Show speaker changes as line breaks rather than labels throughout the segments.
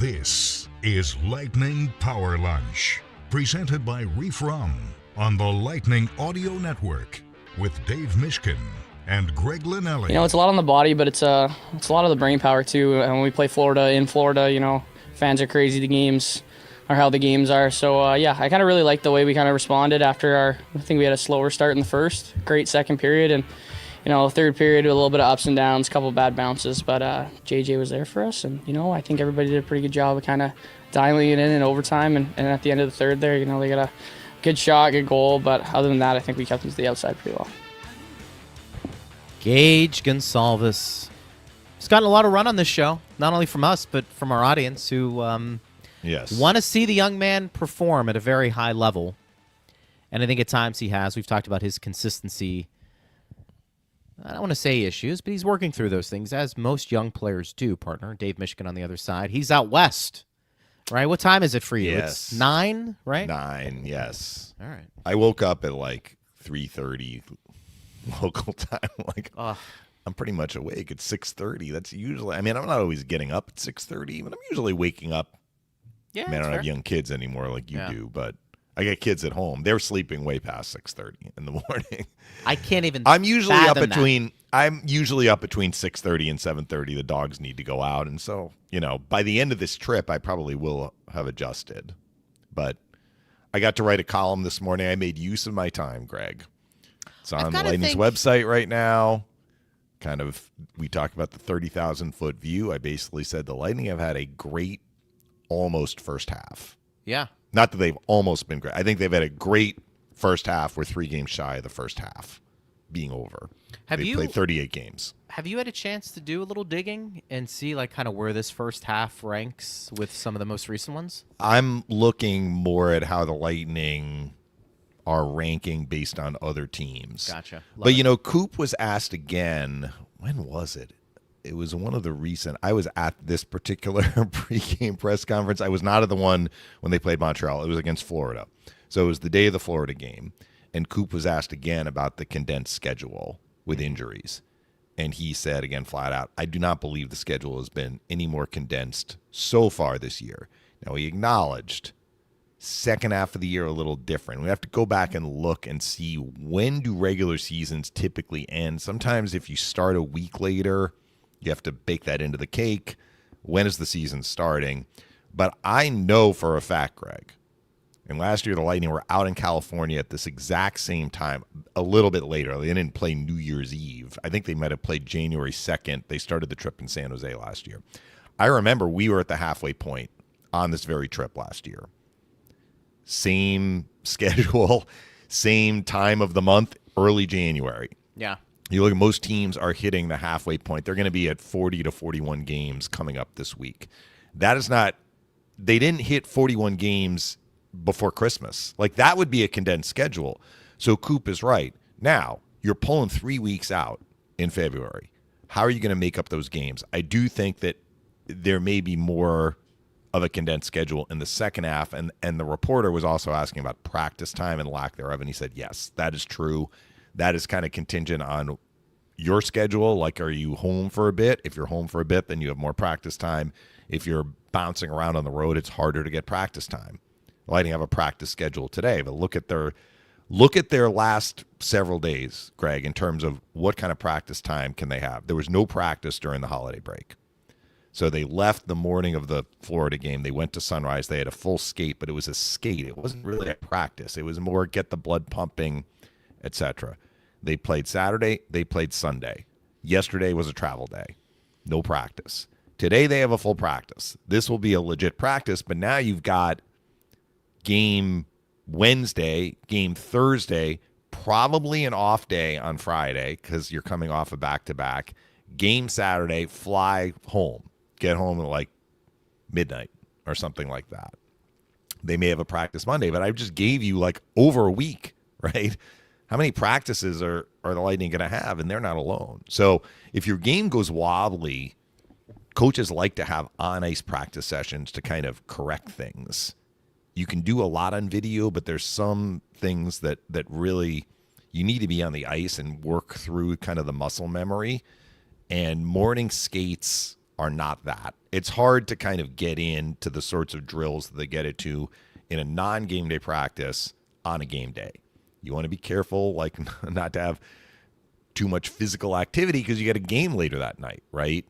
This is Lightning Power Lunch, presented by Reef Rum on the Lightning Audio Network with Dave Mishkin and Greg Linnelli.
You know, it's a lot on the body, but it's a lot of the brain power too. And when we play in Florida, you know, fans are crazy. The games are how the games are. So yeah, I kind of really liked the way we kind of responded after I think we had a slower start in the first, great second period, and you know, third period with a little bit of ups and downs, a couple of bad bounces, but JJ was there for us, and you know, I think everybody did a pretty good job of kind of dialing it in overtime, and at the end of the third there, you know, they got a good shot, good goal, but other than that, I think we kept them to the outside pretty well.
Gage Gonsalves. He's gotten a lot of run on this show, not only from us, but from our audience who want to see the young man perform at a very high level. And I think at times he has. We've talked about his consistency. I don't want to say issues, but he's working through those things, as most young players do, partner. Dave Mishkin on the other side. He's out west, right? What time is it for you?
Yes.
It's 9, right?
9, yes.
All right.
I woke up at like 3:30 local time. I'm pretty much awake at 6:30. That's usually, I mean, I'm not always getting up at 6:30, but I'm usually waking up.
Yeah,
I mean, I don't have young kids anymore like you do, but I got kids at home. They're sleeping way past 6:30 in the morning.
I can't even.
I'm usually up
fathom
between. I'm usually up between 6:30 and 7:30. The dogs need to go out, and so you know, by the end of this trip, I probably will have adjusted. But I got to write a column this morning. I made use of my time, Greg. It's on the Lightning's website right now. Kind of, we talked about the 30,000-foot view. I basically said the Lightning have had a great, almost first half.
Yeah.
Not that they've almost been great. I think they've had a great first half. We're 3 games shy of the first half being over. They played 38 games.
Have you had a chance to do a little digging and see like kind of where this first half ranks with some of the most recent ones?
I'm looking more at how the Lightning are ranking based on other teams.
Gotcha.
But, you know, Coop was asked again. When was it? It was one of the recent. I was at this particular pregame press conference. I was not at the one when they played Montreal. It was against Florida. So it was the day of the Florida game. And Coop was asked again about the condensed schedule with injuries. And he said, again, flat out, I do not believe the schedule has been any more condensed so far this year. Now, he acknowledged second half of the year a little different. We have to go back and look and see, when do regular seasons typically end. Sometimes if you start a week later, you have to bake that into the cake. When is the season starting? But I know for a fact, Greg, and last year the Lightning were out in California at this exact same time, a little bit later. They didn't play New Year's Eve. I think they might have played January 2nd. They started the trip in San Jose last year. I remember we were at the halfway point on this very trip last year. Same schedule, same time of the month, early January.
Yeah.
You look at most teams are hitting the halfway point. They're going to be at 40 to 41 games coming up this week. That is not – they didn't hit 41 games before Christmas. Like, that would be a condensed schedule. So Coop is right. Now, you're pulling 3 weeks out in February. How are you going to make up those games? I do think that there may be more of a condensed schedule in the second half. And the reporter was also asking about practice time and lack thereof, and he said, yes, that is true. That is kind of contingent on your schedule. Like, are you home for a bit? If you're home for a bit, then you have more practice time. If you're bouncing around on the road, it's harder to get practice time. The Lightning have a practice schedule today, but look at their last several days, Greg, in terms of what kind of practice time can they have. There was no practice during the holiday break. So they left the morning of the Florida game. They went to Sunrise. They had a full skate, but it was a skate. It wasn't really a practice. It was more get the blood pumping, etc. They played Saturday. They played Sunday. Yesterday was a travel day. No practice. Today they have a full practice. This will be a legit practice, but now you've got game Wednesday, game Thursday, probably an off day on Friday because you're coming off a back-to-back. Game Saturday, fly home. Get home at like midnight or something like that. They may have a practice Monday, but I just gave you like over a week, right? How many practices are the Lightning going to have? And they're not alone. So if your game goes wobbly, coaches like to have on-ice practice sessions to kind of correct things. You can do a lot on video, but there's some things that really you need to be on the ice and work through kind of the muscle memory. And morning skates are not that. It's hard to kind of get into the sorts of drills that they get into in a non-game day practice on a game day. You want to be careful, like not to have too much physical activity because you got a game later that night, right?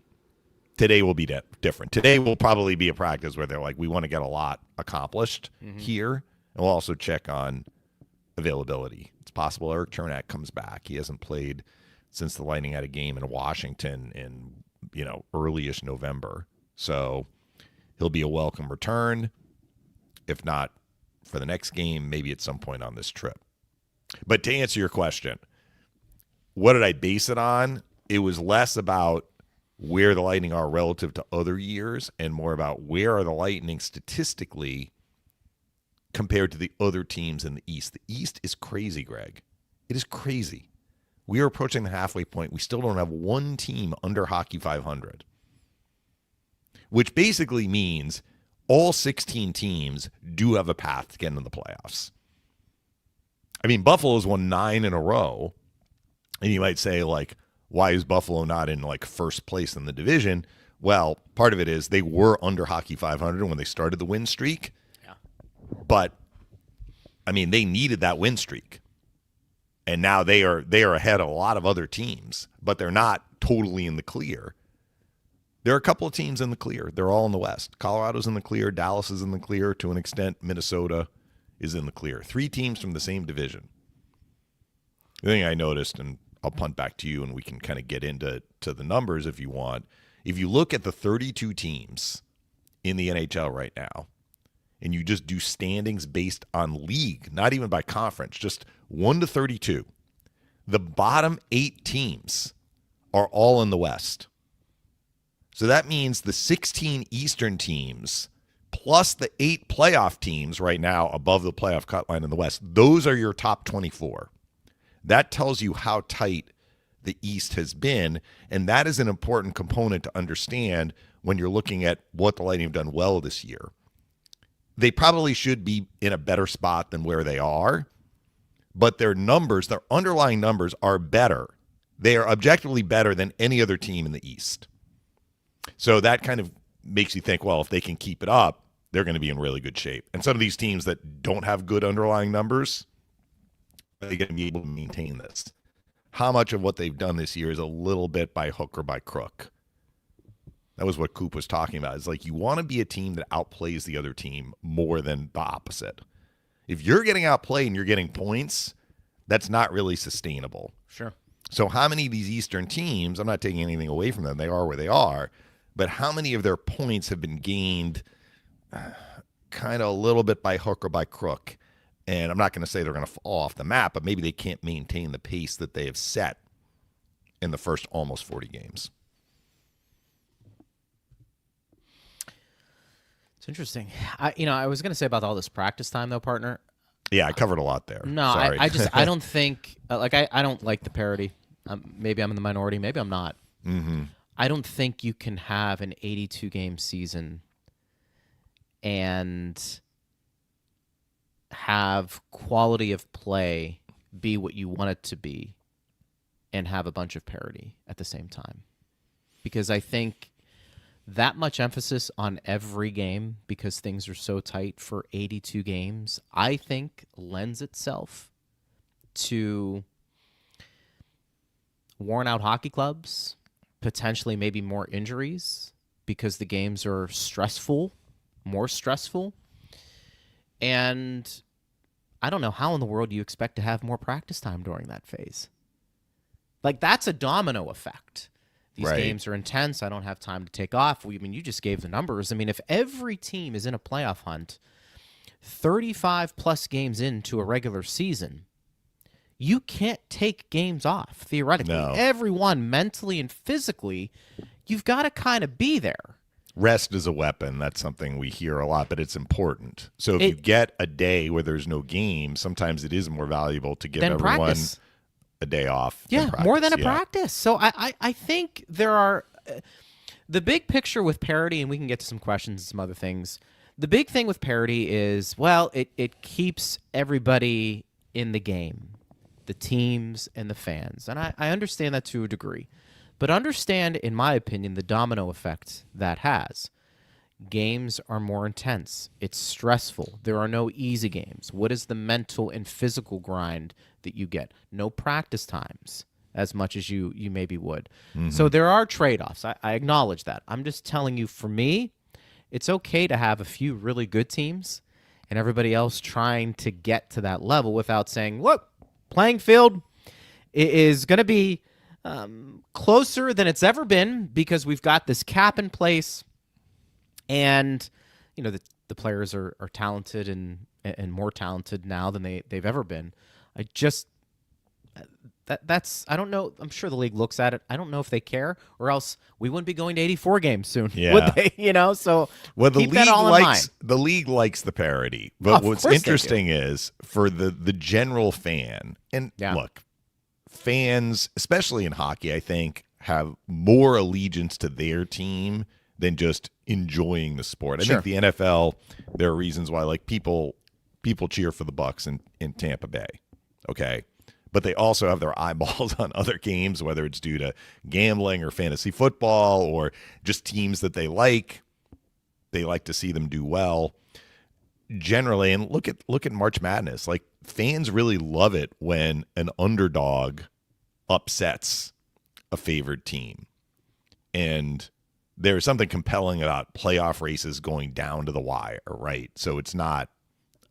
Today will be different. Today will probably be a practice where they're like, we want to get a lot accomplished here. And we'll also check on availability. It's possible Eric Chernak comes back. He hasn't played since the Lightning had a game in Washington in, early-ish November. So he'll be a welcome return. If not for the next game, maybe at some point on this trip. But to answer your question, what did I base it on? It was less about where the Lightning are relative to other years and more about where are the Lightning statistically compared to the other teams in the East. The East is crazy, Greg. It is crazy. We are approaching the halfway point. We still don't have one team under Hockey 500, which basically means all 16 teams do have a path to get into the playoffs. I mean, Buffalo's won 9 in a row, and you might say, like, why is Buffalo not in, like, first place in the division? Well, part of it is they were under Hockey 500 when they started the win streak. Yeah. But, I mean, they needed that win streak. And now they are ahead of a lot of other teams, but they're not totally in the clear. There are a couple of teams in the clear. They're all in the West. Colorado's in the clear. Dallas is in the clear. To an extent, Minnesota is in the clear. 3 teams from the same division. The thing I noticed, and I'll punt back to you and we can kind of get into the numbers if you want. If you look at the 32 teams in the NHL right now, and you just do standings based on league, not even by conference, just 1 to 32, the bottom 8 teams are all in the West. So that means the 16 Eastern teams plus the 8 playoff teams right now above the playoff cut line in the West, those are your top 24. That tells you how tight the East has been, and that is an important component to understand when you're looking at what the Lightning have done well this year. They probably should be in a better spot than where they are, but their numbers, their underlying numbers are better. They are objectively better than any other team in the East. So that kind of makes you think, well, if they can keep it up, they're going to be in really good shape. And some of these teams that don't have good underlying numbers, are they going to be able to maintain this? How much of what they've done this year is a little bit by hook or by crook? That was what Coop was talking about. It's like you want to be a team that outplays the other team more than the opposite. If you're getting outplayed and you're getting points, that's not really sustainable.
Sure.
So how many of these Eastern teams, I'm not taking anything away from them, they are where they are, but how many of their points have been gained kind of a little bit by hook or by crook? And I'm not going to say they're going to fall off the map, but maybe they can't maintain the pace that they have set in the first almost 40 games.
It's interesting. I was going to say about all this practice time, though, partner.
Yeah, I covered a lot there.
No,
sorry.
I don't think, I don't like the parity. Maybe I'm in the minority. Maybe I'm not.
Mm-hmm.
I don't think you can have an 82-game season and have quality of play be what you want it to be and have a bunch of parity at the same time. Because I think that much emphasis on every game because things are so tight for 82 games, I think lends itself to worn-out hockey clubs, potentially maybe more injuries because the games are more stressful. And I don't know how in the world you expect to have more practice time during that phase. Like, that's a domino effect. These games are intense. I don't have time to take off. You just gave the numbers. If every team is in a playoff hunt 35-plus games into a regular season, you can't take games off, theoretically.
No.
Everyone, mentally and physically, you've got to kind of be there.
Rest is a weapon. That's something we hear a lot, but it's important. So if you get a day where there's no game, sometimes it is more valuable to give everyone
practice.
A day off.
Yeah, more than a practice. So I think there are the big picture with parity, and we can get to some questions and some other things. The big thing with parity is, well, it keeps everybody in the game, the teams and the fans. And I understand that to a degree. But understand, in my opinion, the domino effect that has. Games are more intense. It's stressful. There are no easy games. What is the mental and physical grind that you get? No practice times as much as you maybe would. Mm-hmm. So there are trade-offs. I acknowledge that. I'm just telling you, for me, it's okay to have a few really good teams and everybody else trying to get to that level without saying, look, playing field is going to be closer than it's ever been because we've got this cap in place. And, the players are talented and more talented now than they've ever been. That's I don't know. I'm sure the league looks at it. I don't know if they care, or else we wouldn't be going to 84 games soon, would they? So keep that all in mind.
The league likes the parity. But what's interesting is for the general fan, and look, fans, especially in hockey, I think, have more allegiance to their team than just enjoying the sport. I think the NFL, there are reasons why people cheer for the Bucks in Tampa Bay, okay? But they also have their eyeballs on other games, whether it's due to gambling or fantasy football or just teams that they like. They like to see them do well. Generally, and look at March Madness. Fans really love it when an underdog upsets a favored team. And there's something compelling about playoff races going down to the wire, right? So it's not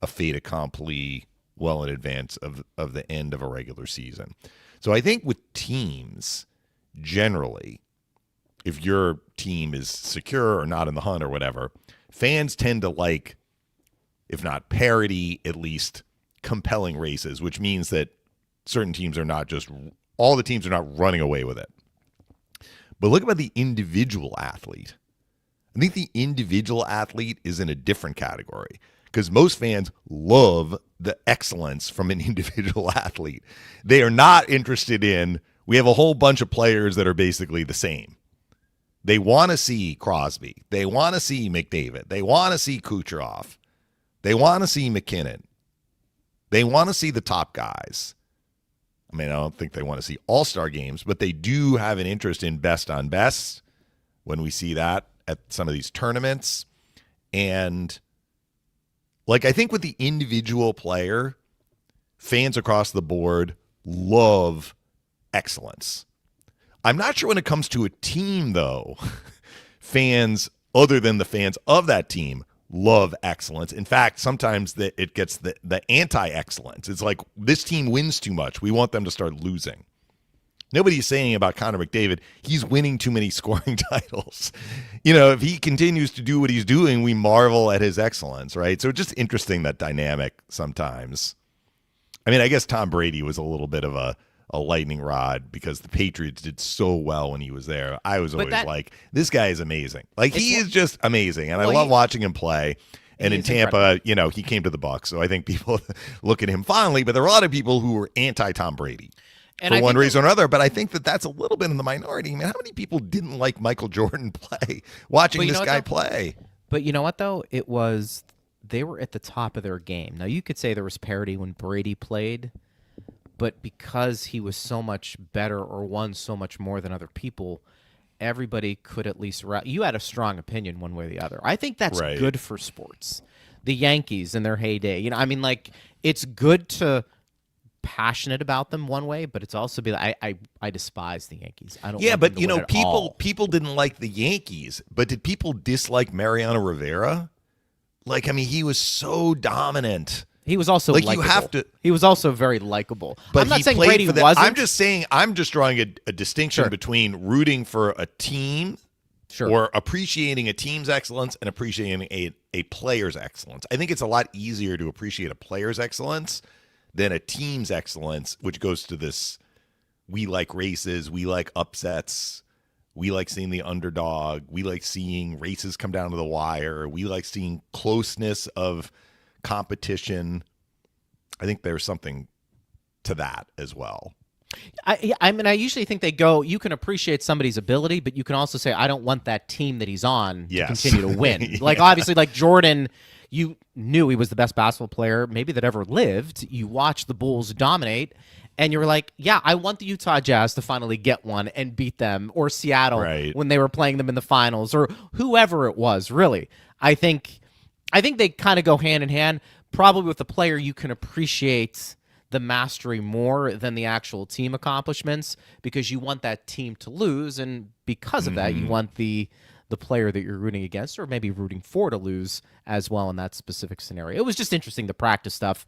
a fait accompli well in advance of the end of a regular season. So I think with teams, generally, if your team is secure or not in the hunt or whatever, fans tend to like, if not parity, at least compelling races, which means that certain teams are not just, all the teams are not running away with it. But look about the individual athlete. I think the individual athlete is in a different category because most fans love the excellence from an individual athlete. They are not interested in, we have a whole bunch of players that are basically the same. They want to see Crosby. They want to see McDavid. They want to see Kucherov. They want to see McKinnon. They want to see the top guys. I mean, I don't think they want to see all-star games, but they do have an interest in best on best when we see that at some of these tournaments. And, I think with the individual player, fans across the board love excellence. I'm not sure when it comes to a team, though, fans, other than the fans of that team, love excellence. In fact, sometimes it gets the anti-excellence. It's like, this team wins too much. We want them to start losing. Nobody's saying about Connor McDavid, he's winning too many scoring titles. If he continues to do what he's doing, we marvel at his excellence, right? So it's just interesting, that dynamic sometimes. I mean, I guess Tom Brady was a little bit of a lightning rod because the Patriots did so well when he was there. I was always like, this guy is amazing. He is just amazing, and I love watching him play. And in Tampa, he came to the Bucs, so I think people look at him fondly, but there are a lot of people who were anti-Tom Brady for one reason or another, but I think that's a little bit in the minority. I mean, how many people didn't like Michael Jordan play, watching this guy play?
But you know what, though? They were at the top of their game. Now, you could say there was parity when Brady played, but because he was so much better or won so much more than other people, everybody could at least you had a strong opinion one way or the other. I think that's good for sports. The Yankees in their heyday, it's good to passionate about them one way, but it's also I despise the Yankees. I don't. Yeah,
but people didn't like the Yankees, but did people dislike Mariano Rivera? He was so dominant.
He was also likable. He was also very likable.
But
I'm not saying Brady wasn't.
I'm just drawing a distinction between rooting for a team or appreciating a team's excellence and appreciating a player's excellence. I think it's a lot easier to appreciate a player's excellence than a team's excellence, which goes to this, we like races, we like upsets, we like seeing the underdog, we like seeing races come down to the wire, we like seeing closeness of competition. I think there's something to that as well.
I mean, I usually think they go, you can appreciate somebody's ability, but you can also say, I don't want that team that he's on to continue to win. Obviously, Jordan, you knew he was the best basketball player maybe that ever lived. You watched the Bulls dominate, And you're like, yeah, I want the Utah Jazz to finally get one and beat them, or Seattle when they were playing them in the finals, or whoever it was, really. I think they kind of go hand in hand. Probably with the player, you can appreciate the mastery more than the actual team accomplishments because you want that team to lose, and because of that, you want the player that you're rooting against or maybe rooting for to lose as well in that specific scenario. It was just interesting. The practice stuff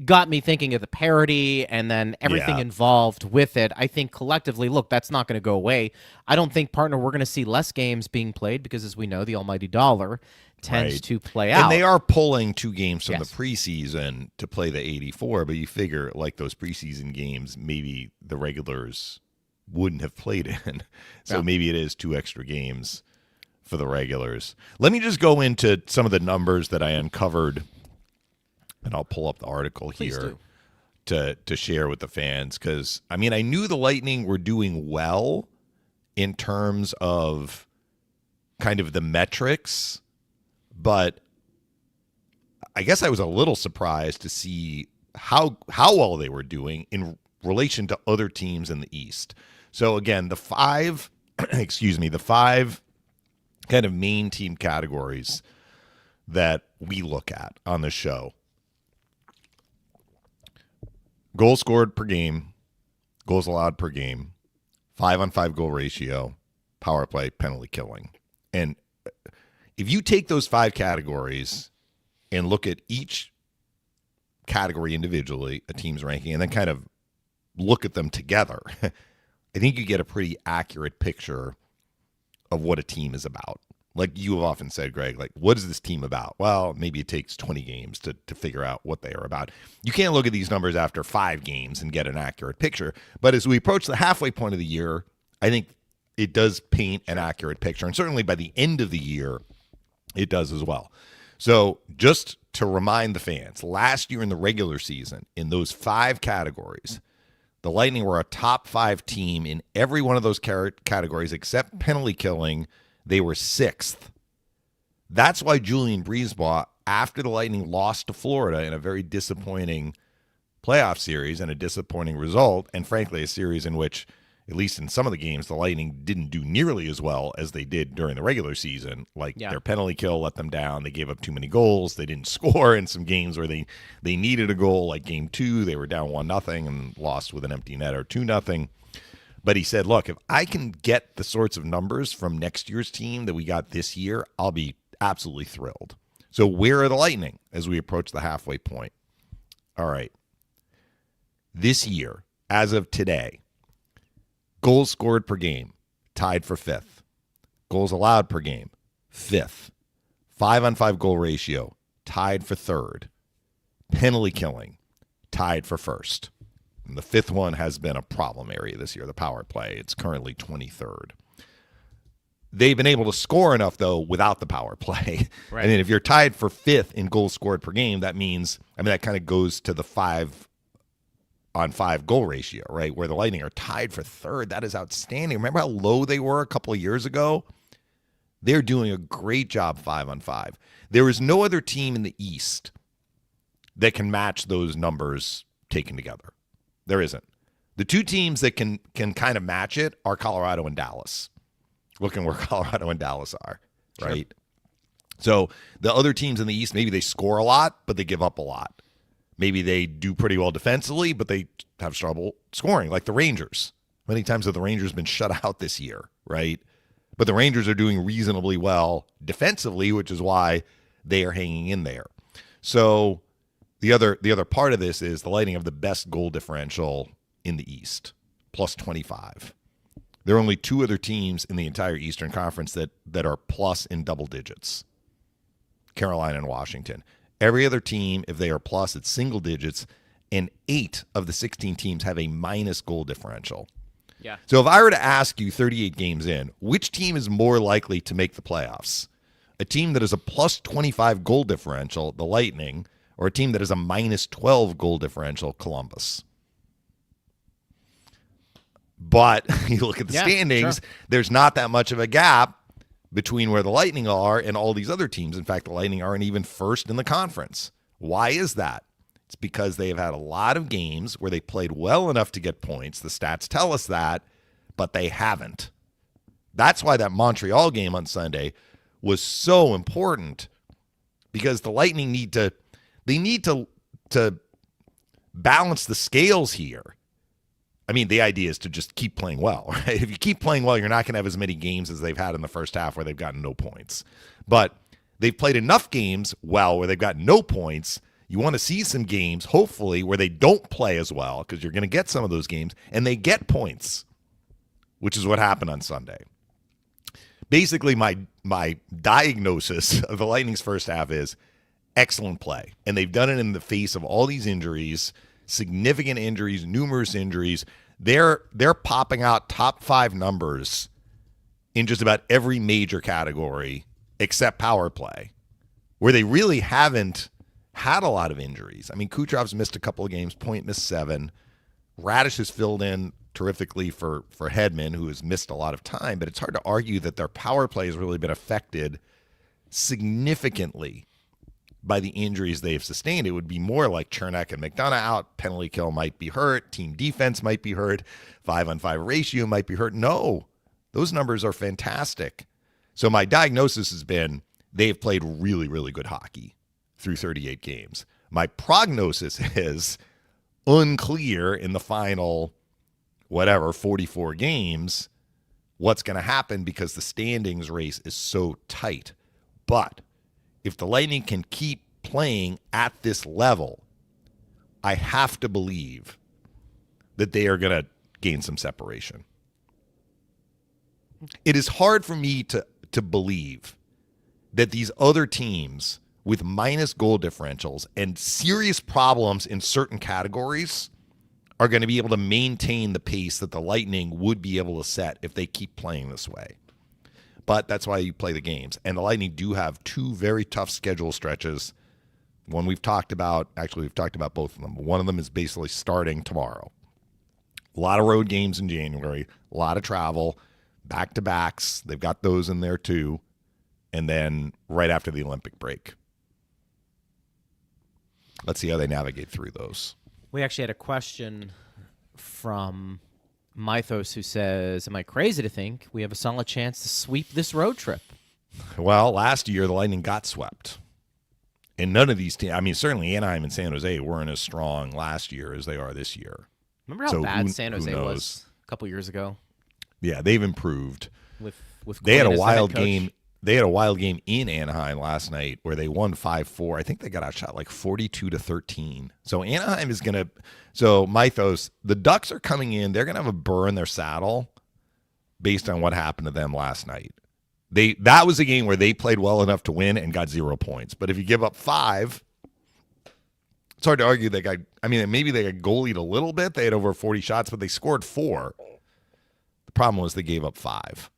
got me thinking of the parody and then everything involved with it. I think collectively, look, that's not going to go away. I don't think, partner, we're going to see less games being played because, as we know, the almighty dollar tends to play out.
And they are pulling 2 games from the preseason to play the 84, but you figure like those preseason games, maybe the regulars wouldn't have played in. So maybe it is 2 extra games for the regulars. Let me just go into some of the numbers that I uncovered, and I'll pull up the article here to share with the fans, because, I mean, I knew the Lightning were doing well in terms of kind of the metrics, but I guess I was a little surprised to see how well they were doing in relation to other teams in the East. So again, the five kind of main team categories that we look at on the show: goals scored per game, goals allowed per game, 5-on-5 goal ratio, power play, penalty killing. And if you take those 5 categories and look at each category individually, a team's ranking, and then kind of look at them together, I think you get a pretty accurate picture of what a team is about. Like you have often said, Greg, like, what is this team about? Well, maybe it takes 20 games to figure out what they are about. You can't look at these numbers after 5 games and get an accurate picture. But as we approach the halfway point of the year, I think it does paint an accurate picture. And certainly by the end of the year, it does as well. So just to remind the fans, last year in the regular season, in those 5 categories, the Lightning were a top 5 team in every one of those categories except penalty killing. They were 6th. That's why Julien Brisebois, after the Lightning lost to Florida in a very disappointing playoff series and a disappointing result, and frankly a series in which, at least in some of the games, the Lightning didn't do nearly as well as they did during the regular season. Like their penalty kill let them down. They gave up too many goals. They didn't score in some games where they needed a goal, like game 2. They were down 1-0 and lost with an empty net, or 2-0. But he said, look, if I can get the sorts of numbers from next year's team that we got this year, I'll be absolutely thrilled. So where are the Lightning as we approach the halfway point? All right. This year, as of today, goals scored per game, tied for 5th. Goals allowed per game, 5th. 5-on-5 goal ratio, tied for 3rd. Penalty killing, tied for 1st. And the 5th one has been a problem area this year, the power play. It's currently 23rd. They've been able to score enough, though, without the power play. Right. I mean, if you're tied for 5th in goals scored per game, that means, that kind of goes to the 5-on-5 goal ratio, right? Where the Lightning are tied for 3rd. That is outstanding. Remember how low they were a couple of years ago? They're doing a great job 5-on-5. There is no other team in the East that can match those numbers taken together. There isn't. The 2 teams that can kind of match it are Colorado and Dallas. Looking where Colorado and Dallas are, right? Sure. So the other teams in the East, maybe they score a lot, but they give up a lot. Maybe they do pretty well defensively, but they have trouble scoring, like the Rangers. Many times have the Rangers been shut out this year, right? But the Rangers are doing reasonably well defensively, which is why they are hanging in there. So the other part of this is the Lightning have the best goal differential in the East, plus 25. There are only 2 other teams in the entire Eastern Conference that are plus in double digits, Carolina and Washington. Every other team, if they are plus, it's single digits, and 8 of the 16 teams have a minus goal differential. Yeah. So if I were to ask you 38 games in, which team is more likely to make the playoffs? A team that has a plus 25 goal differential, the Lightning, or a team that has a minus 12 goal differential, Columbus? But you look at the standings, there's not that much of a gap between where the Lightning are and all these other teams. In fact, the Lightning aren't even first in the conference. Why is that? It's because they have had a lot of games where they played well enough to get points. The stats tell us that, but they haven't. That's why that Montreal game on Sunday was so important, because the Lightning need to balance the scales here. I mean, the idea is to just keep playing well, right? If you keep playing well, you're not going to have as many games as they've had in the first half where they've gotten no points. But they've played enough games well where they've got no points. You want to see some games, hopefully, where they don't play as well, because you're going to get some of those games, and they get points, which is what happened on Sunday. Basically, my diagnosis of the Lightning's first half is excellent play. And they've done it in the face of all these injuries, significant injuries, numerous injuries. They're popping out top 5 numbers in just about every major category except power play, where they really haven't had a lot of injuries. I mean, Kucherov's missed a couple of games, Point missed 7. Radish has filled in terrifically for Hedman, who has missed a lot of time, but it's hard to argue that their power play has really been affected significantly by the injuries they've sustained. It would be more like Chernak and McDonough out, penalty kill might be hurt, team defense might be hurt, 5-on-5 ratio might be hurt. No, those numbers are fantastic. So my diagnosis has been they've played really, really good hockey through 38 games. My prognosis is unclear in the final 44 games, what's going to happen, because the standings race is so tight. But if the Lightning can keep playing at this level, I have to believe that they are going to gain some separation. It is hard for me to believe that these other teams with minus goal differentials and serious problems in certain categories are going to be able to maintain the pace that the Lightning would be able to set if they keep playing this way. But that's why you play the games. And the Lightning do have 2 very tough schedule stretches. One we've talked about. Actually, we've talked about both of them. One of them is basically starting tomorrow. A lot of road games in January, a lot of travel, back-to-backs. They've got those in there too. And then right after the Olympic break. Let's see how they navigate through those.
We actually had a question from Mythos who says, am I crazy to think we have a solid chance to sweep this road trip?
Well, last year the Lightning got swept. And none of these teams, I mean, certainly Anaheim and San Jose weren't as strong last year as they are this year.
Remember how bad San Jose was a couple years ago?
Yeah, they've improved.
With
they had a wild game. They had a wild game in Anaheim last night where they won 5-4. I think they got outshot like 42-13. So Anaheim is going to – so Mythos, the Ducks are coming in. They're going to have a burr in their saddle based on what happened to them last night. That was a game where they played well enough to win and got 0 points. But if you give up 5, it's hard to argue they got – I mean, maybe they got goalied a little bit. They had over 40 shots, but they scored 4. The problem was they gave up 5.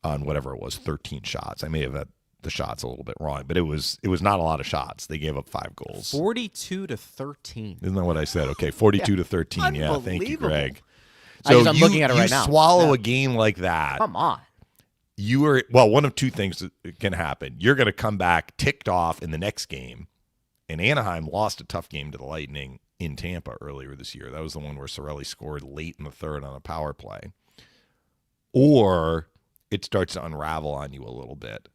On whatever it was, 13 shots. I may have had the shots a little bit wrong, but it was not a lot of shots. They gave up 5 goals.
42-13.
Isn't that what I said? Okay, 42-13. Yeah, thank you, Greg.
So I'm looking at it right now.
You swallow a game like that.
Come on.
One of 2 things can happen. You're going to come back ticked off in the next game, and Anaheim lost a tough game to the Lightning in Tampa earlier this year. That was the one where Cirelli scored late in the third on a power play. Or it starts to unravel on you a little bit.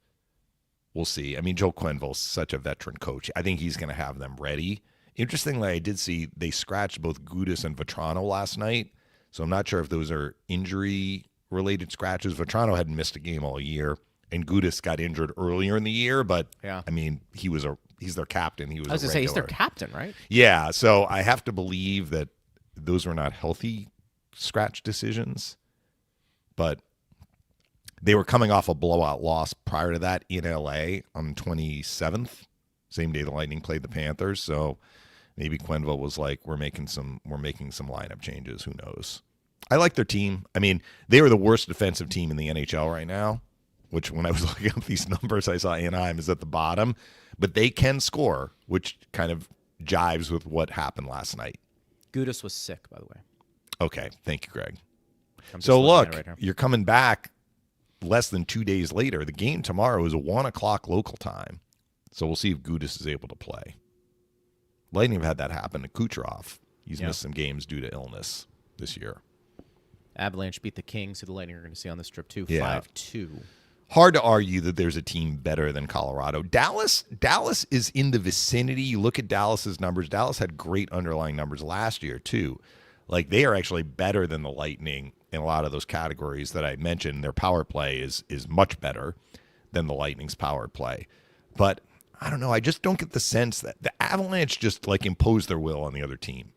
We'll see. I mean, Joe Quenneville's such a veteran coach. I think he's going to have them ready. Interestingly, I did see they scratched both Gudas and Vetrano last night, so I'm not sure if those are injury-related scratches. Vetrano hadn't missed a game all year, and Gudas got injured earlier in the year, but, yeah. I mean, he's their captain. I was going to say,
he's their captain, right?
Yeah, so I have to believe that those were not healthy scratch decisions, but they were coming off a blowout loss prior to that in LA on the 27th, same day the Lightning played the Panthers. So maybe Quenneville was like, we're making some lineup changes. Who knows? I like their team. I mean, they were the worst defensive team in the NHL right now, which when I was looking up these numbers, I saw Anaheim is at the bottom, but they can score, which kind of jives with what happened last night.
Gudas was sick, by the way.
Okay. Thank you, Greg. So look, you're coming back less than 2 days later. The game tomorrow is 1:00 local time. So we'll see if Gudas is able to play. Lightning have had that happen to Kucherov. He's missed some games due to illness this year.
Avalanche beat the Kings, who the Lightning are going to see on this trip too,
Yeah.
5-2.
Hard to argue that there's a team better than Colorado. Dallas is in the vicinity. You look at Dallas's numbers. Dallas had great underlying numbers last year too. Like, they are actually better than the Lightning in a lot of those categories that I mentioned. Their power play is much better than the Lightning's power play. But I don't know. I just don't get the sense that the Avalanche just like impose their will on the other team.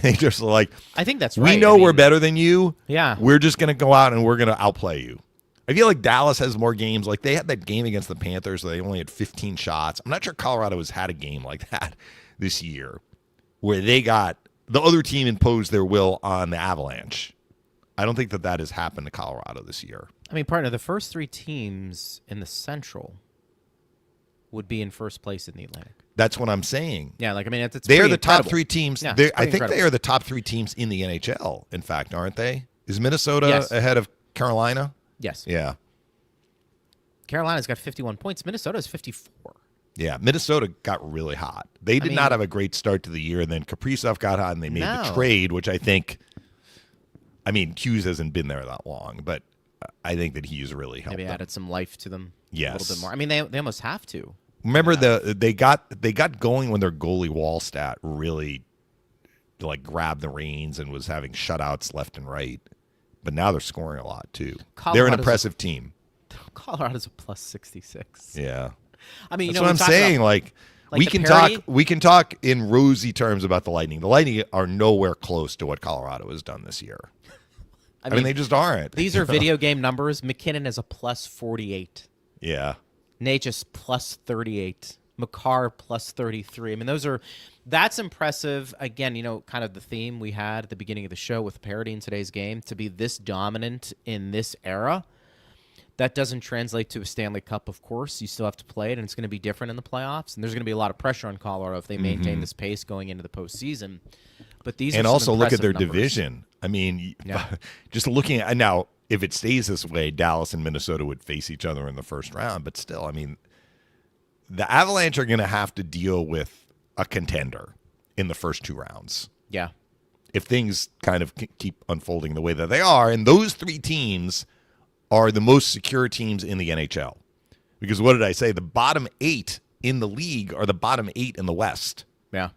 They just like,
I think that's right.
We know we're better than you.
Yeah.
We're just going to go out and we're going to outplay you. I feel like Dallas has more games. Like, they had that game against the Panthers. They only had 15 shots. I'm not sure Colorado has had a game like that this year where they got the other team imposed their will on the Avalanche. I don't think that has happened to Colorado this year.
I mean, partner, the first 3 teams in the Central would be in first place in the Atlantic.
That's what I'm saying.
Yeah, like, I mean, it's
they are the
incredible.
top 3 teams.
Yeah,
I think they are the top 3 teams in the NHL, in fact, aren't they? Is Minnesota ahead of Carolina?
Yes.
Yeah.
Carolina's got 51 points. Minnesota's 54.
Yeah, Minnesota got really hot. They did not have a great start to the year, and then Kaprizov got hot, and they made the trade, which I think, I mean, Hughes hasn't been there that long, but I think that he's really helped
Maybe
them.
added some life to them.
Yes.
A little bit more. I mean, they almost have to.
Remember they got going when their goalie Wallstat really like grabbed the reins and was having shutouts left and right. But now they're scoring a lot too. They're an impressive team.
Colorado's a plus 66.
Yeah.
I mean,
that's what I'm saying. Like we can talk in rosy terms about the Lightning. The Lightning are nowhere close to what Colorado has done this year. I mean they just aren't.
These are video game numbers. McKinnon is a plus 48.
Yeah.
Natchez plus 38. Makar plus 33. I mean, that's impressive. Again, kind of the theme we had at the beginning of the show with parodying today's game, to be this dominant in this era. That doesn't translate to a Stanley Cup, of course. You still have to play it, and it's going to be different in the playoffs. And there's going to be a lot of pressure on Colorado if they maintain this pace going into the postseason. But these
and
are
also look at their
numbers.
division. I mean, just looking at now, if it stays this way, Dallas and Minnesota would face each other in the first round. But still, I mean, the Avalanche are going to have to deal with a contender in the first 2 rounds.
Yeah.
If things kind of keep unfolding the way that they are. And those 3 teams are the most secure teams in the NHL. Because what did I say? The bottom 8 in the league are the bottom 8 in the West.
Yeah.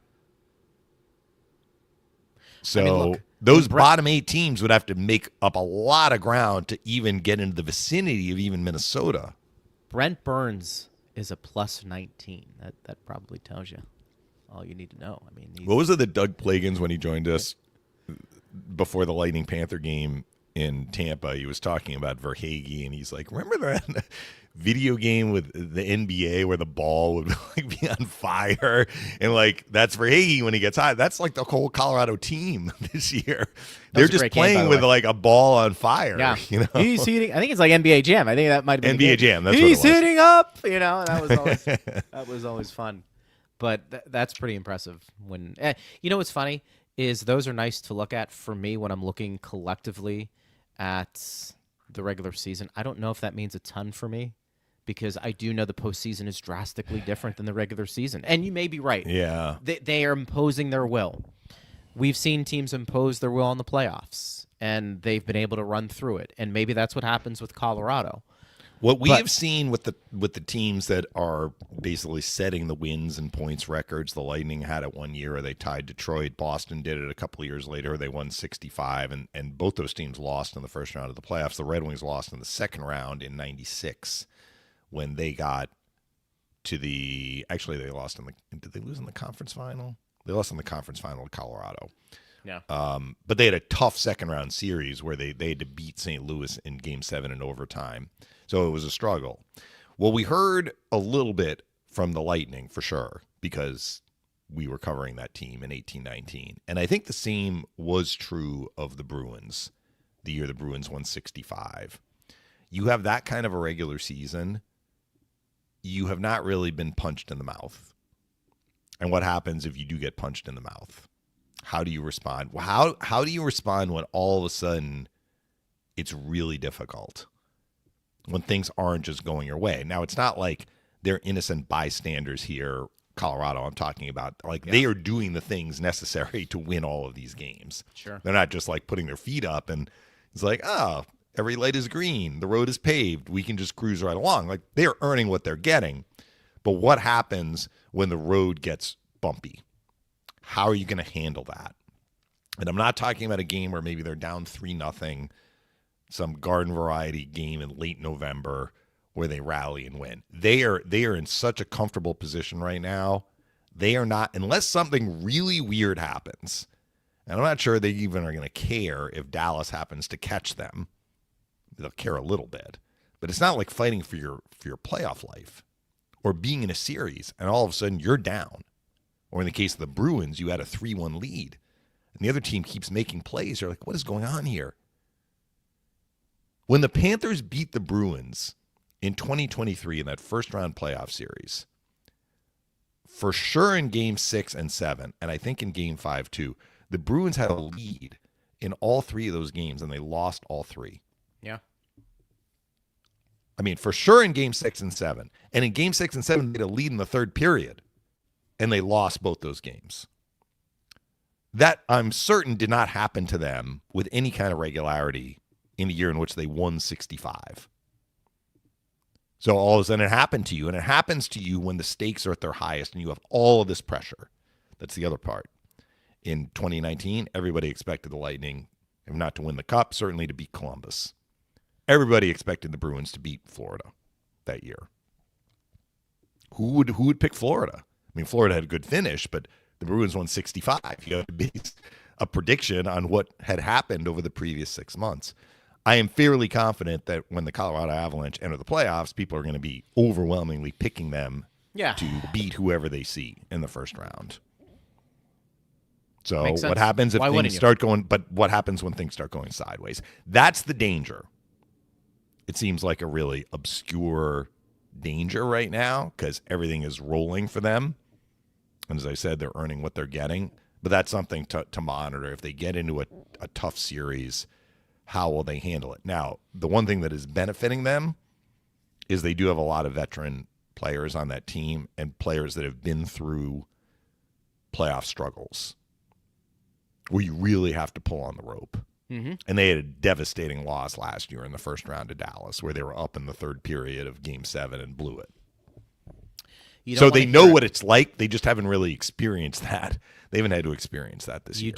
So those bottom 8 teams would have to make up a lot of ground to even get into the vicinity of even Minnesota.
Brent Burns is a plus 19. That probably tells you all you need to know. I mean,
what was it that Doug Plagans, when he joined us before the Lightning Panther game in Tampa, he was talking about Verhaeghe, and he's like, remember that video game with the NBA where the ball would like be on fire, and like that's Verhaeghe when he gets hot. That's like the whole Colorado team this year. They're just playing with like a ball on fire.
Yeah,
he's
heating. I think it's like NBA Jam. I think that might have been
NBA Jam. That's
he's
what it was.
heating up. That was always fun. But that's pretty impressive. When what's funny is those are nice to look at for me when I'm looking collectively at the regular season. I don't know if that means a ton for me, because I do know the postseason is drastically different than the regular season. And you may be right.
Yeah.
They are imposing their will. We've seen teams impose their will in the playoffs, and they've been able to run through it. And maybe that's what happens with Colorado.
What we have seen with the teams that are basically setting the wins and points records, the Lightning had it one year, they tied Detroit. Boston did it a couple of years later. They won 65, and both those teams lost in the first round of the playoffs. The Red Wings lost in the second round in 96 when they got to they lost did they lose in the conference final? They lost in the conference final to Colorado.
Yeah.
But they had a tough second round series where they had to beat St. Louis in Game 7 in overtime. So it was a struggle. Well, we heard a little bit from the Lightning for sure, because we were covering that team in 18-19. And I think the same was true of the Bruins, the year the Bruins won 65. You have that kind of a regular season, you have not really been punched in the mouth. And what happens if you do get punched in the mouth? How do you respond? How do you respond when all of a sudden it's really difficult? When things aren't just going your way. Now, it's not like they're innocent bystanders here Colorado. I'm talking about they are doing the things necessary to win all of these games.
Sure.
They're not just like putting their feet up and it's like, oh, every light is green. The road is paved. We can just cruise right along. Like they are earning what they're getting. But what happens when the road gets bumpy? How are you going to handle that? And I'm not talking about a game where maybe they're down 3-0, some garden variety game in late November where they rally and win. They are in such a comfortable position right now. They are not, unless something really weird happens, and I'm not sure they even are going to care if Dallas happens to catch them. They'll care a little bit. But it's not like fighting for your playoff life or being in a series and all of a sudden you're down. Or in the case of the Bruins, you had a 3-1 lead and the other team keeps making plays. You're like, what is going on here? When the Panthers beat the Bruins in 2023 in that first round playoff series, for sure in game 6 and 7, and I think in game 5 too, the Bruins had a lead in all 3 of those games and they lost all 3.
Yeah.
I mean, for sure in game 6 and 7. And in game 6 and 7, they had a lead in the third period and they lost both those games. That, I'm certain, did not happen to them with any kind of regularity in a year in which they won 65. So all of a sudden it happened to you, and it happens to you when the stakes are at their highest and you have all of this pressure. That's the other part. In 2019, everybody expected the Lightning, if not to win the Cup, certainly to beat Columbus. Everybody expected the Bruins to beat Florida that year. Who would pick Florida? I mean, Florida had a good finish, but the Bruins won 65. You have to base a prediction on what had happened over the previous 6 months. I am fairly confident that when the Colorado Avalanche enter the playoffs, people are going to be overwhelmingly picking them to beat whoever they see in the first round. So what happens if things start going, but what happens when things start going sideways? That's the danger. It seems like a really obscure danger right now because everything is rolling for them. And as I said, they're earning what they're getting. But that's something to monitor. If they get into a tough series, how will they handle it? Now, the one thing that is benefiting them is they do have a lot of veteran players on that team and players that have been through playoff struggles where you really have to pull on the rope.
Mm-hmm.
And they had a devastating loss last year in the first round to Dallas where they were up in the third period of Game 7 and blew it. So they know what it's like. They just haven't really experienced that. They haven't had to experience that this year.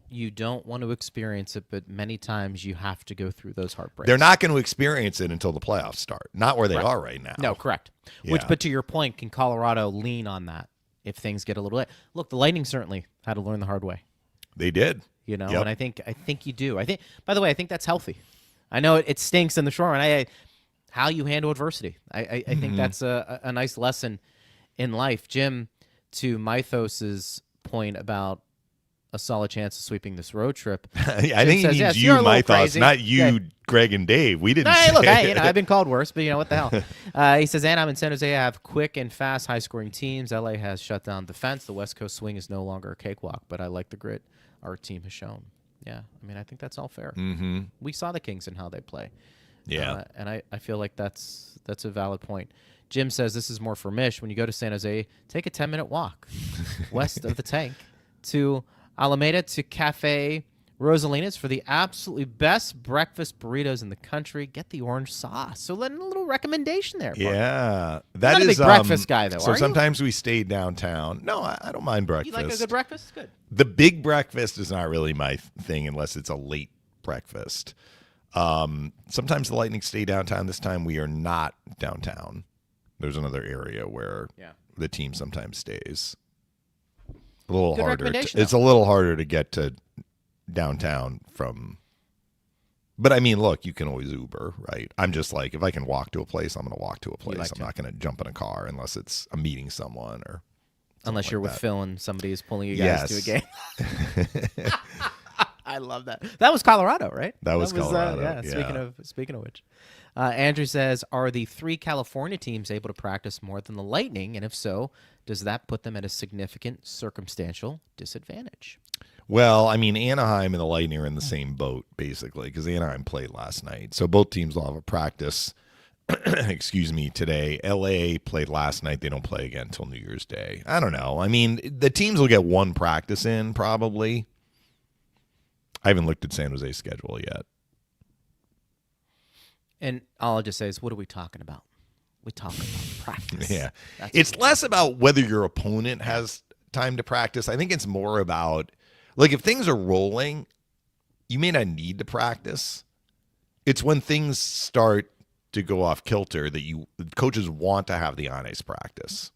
You don't want to experience it, but many times you have to go through those heartbreaks.
They're not going to experience it until the playoffs start. Not where they are right now.
No, correct.
Yeah.
But to your point, can Colorado lean on that if things get a little late? Look, the Lightning certainly had to learn the hard way.
They did.
And I think you do. By the way, I think that's healthy. I know it stinks in the short run. How you handle adversity. I think that's a nice lesson in life. Jim, to Mythos's point about a solid chance of sweeping this road trip.
I think he means you, Mythos, not you, Greg and Dave. We didn't say
look, I've been called worse, but what the hell? He says, Anaheim and San Jose have quick and fast, high-scoring teams. LA has shut down defense. The West Coast swing is no longer a cakewalk, but I like the grit our team has shown. Yeah, I think that's all fair.
Mm-hmm.
We saw the Kings and how they play.
Yeah.
And I feel like that's a valid point. Jim says this is more for Mish. When you go to San Jose, take a 10-minute walk west of the tank to Alameda to Cafe Rosalina's for the absolutely best breakfast burritos in the country. Get the orange sauce. So a little recommendation there.
Yeah.
You're not a big breakfast guy, though,
So
are you?
Sometimes we stay downtown. No, I don't mind breakfast.
You like a good breakfast? Good.
The big breakfast is not really my thing unless it's a late breakfast. Sometimes the Lightning stay downtown. This time we are not downtown. There's another area where the team sometimes stays. A little
Good
harder.
recommendation,
It's a little harder to get to downtown from. But I mean, look, you can always Uber, right? I'm just like, if I can walk to a place, I'm going to walk to a place. I'm not going to jump in a car unless it's I'm meeting someone or.
Unless you're with Phil and somebody is pulling you guys to a game. I love that. That was Colorado, right?
That was Colorado.
Speaking of which, Andrew says, are the 3 California teams able to practice more than the Lightning? And if so, does that put them at a significant circumstantial disadvantage?
Well, I mean, Anaheim and the Lightning are in the same boat, basically, because Anaheim played last night. So both teams will have a practice excuse me, today. LA played last night. They don't play again until New Year's Day. I don't know. I mean, the teams will get one practice in probably. I haven't looked at San Jose's schedule yet.
And all I'll just say is, what are we talking about? We talk about practice.
Yeah. It's less about whether your opponent has time to practice. I think it's more about, like, if things are rolling, you may not need to practice. It's when things start to go off kilter that coaches want to have the on-ice practice.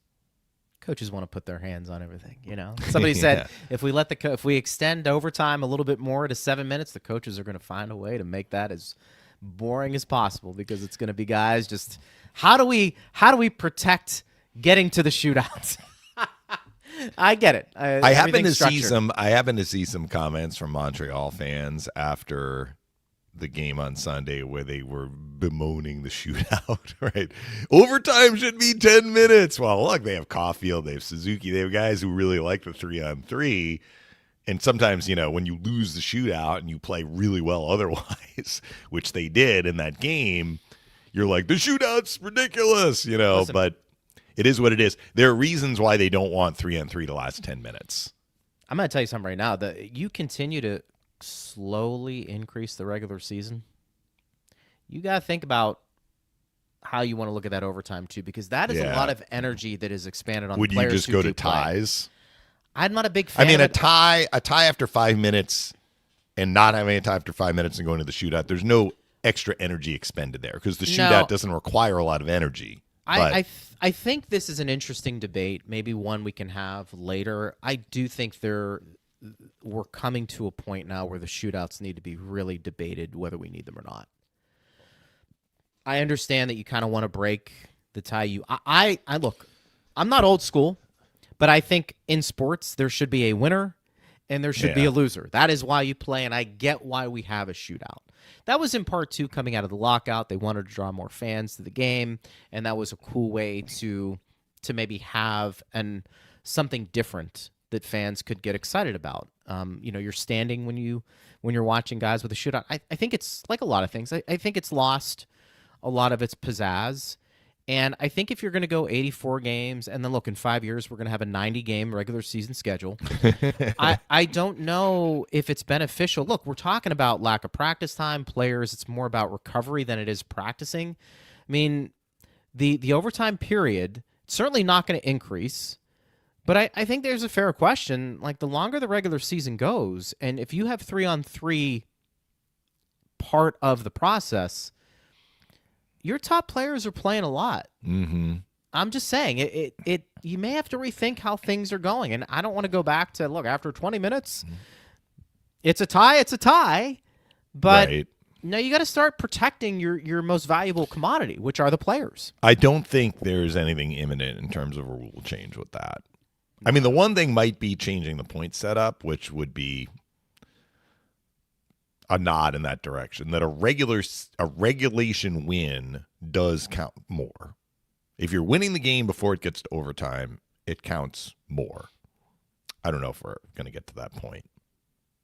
Coaches want to put their hands on everything, you know. Somebody said if we extend overtime a little bit more to 7 minutes, the coaches are going to find a way to make that as boring as possible, because it's going to be guys just how do we protect getting to the shootouts? I get it.
I happen to see some comments from Montreal fans after the game on Sunday where they were bemoaning the shootout, right? Overtime should be 10 minutes. Well, look, they have Caulfield, they have Suzuki, they have guys who really like the 3-on-3. And sometimes, you know, when you lose the shootout and you play really well otherwise, which they did in that game, you're like, the shootout's ridiculous, you know. Listen, but it is what it is. There are reasons why they don't want 3-on-3 to last 10 minutes.
I'm going to tell you something right now. You continue to slowly increase the regular season. You got to think about how you want to look at that overtime, too, because that is a lot of energy that is expanded on the players.
Would you just go to ties?
I'm not a big fan.
I mean, a tie after 5 minutes and not having a tie after 5 minutes and going to the shootout, there's no extra energy expended there because the shootout doesn't require a lot of energy.
I think this is an interesting debate, maybe one we can have later. I do think we're coming to a point now where the shootouts need to be really debated whether we need them or not. I understand that you kind of want to break the tie. I look, I'm not old school. But I think in sports, there should be a winner and there should be a loser. That is why you play, and I get why we have a shootout. That was in part, too, coming out of the lockout. They wanted to draw more fans to the game, and that was a cool way to maybe have something different that fans could get excited about. You know, you're standing when you're watching guys with a shootout. I think it's like a lot of things. I think it's lost a lot of its pizzazz. And I think if you're going to go 84 games, and then look, in 5 years, we're going to have a 90-game regular season schedule, I don't know if it's beneficial. Look, we're talking about lack of practice time, players. It's more about recovery than it is practicing. I mean, the overtime period, certainly not going to increase, but I think there's a fair question. Like, the longer the regular season goes, and if you have 3-on-3 part of the process, your top players are playing a lot.
Mm-hmm.
I'm just saying, you may have to rethink how things are going. And I don't want to go back to, look, after 20 minutes, it's a tie. But no, you got to start protecting your most valuable commodity, which are the players.
I don't think there's anything imminent in terms of a rule change with that. I mean, the one thing might be changing the point setup, which would be a nod in that direction, that a regulation win does count more. If you're winning the game before it gets to overtime, it counts more. I don't know if we're going to get to that point.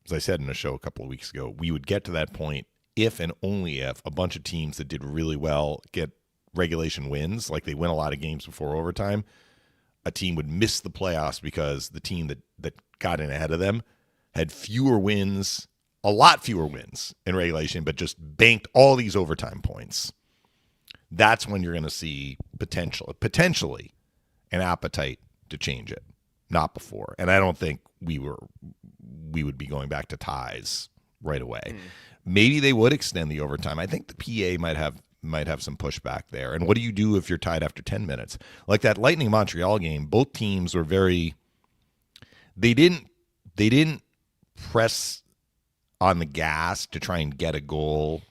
As I said in a show a couple of weeks ago, we would get to that point if and only if a bunch of teams that did really well get regulation wins, like they win a lot of games before overtime, a team would miss the playoffs because the team that got in ahead of them had fewer wins, a lot fewer wins in regulation, but just banked all these overtime points. That's when you're going to see potentially an appetite to change it, not before. And I don't think we would be going back to ties right away. Maybe they would extend the overtime. I think the PA might have some pushback there. And what do you do if you're tied after 10 minutes? Like that Lightning Montreal game, both teams were they didn't press on the gas to try and get a goal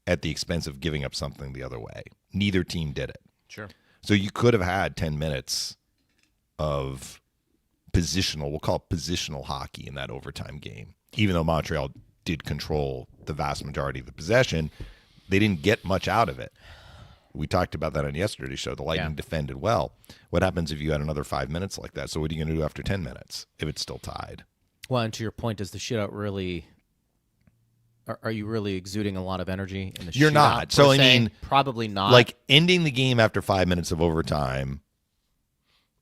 at the expense of giving up something the other way. Neither team did it.
Sure.
So you could have had 10 minutes of we'll call it positional hockey in that overtime game. Even though Montreal did control the vast majority of the possession, they didn't get much out of it. We talked about that on yesterday's show. The Lightning defended well. What happens if you had another 5 minutes like that? So what are you going to do after 10 minutes if it's still tied?
Well, and to your point, does the shootout really Are you really exuding a lot of energy in the
You're
shootout,
not. So,
per se?
I mean,
probably not.
Like ending the game after 5 minutes of overtime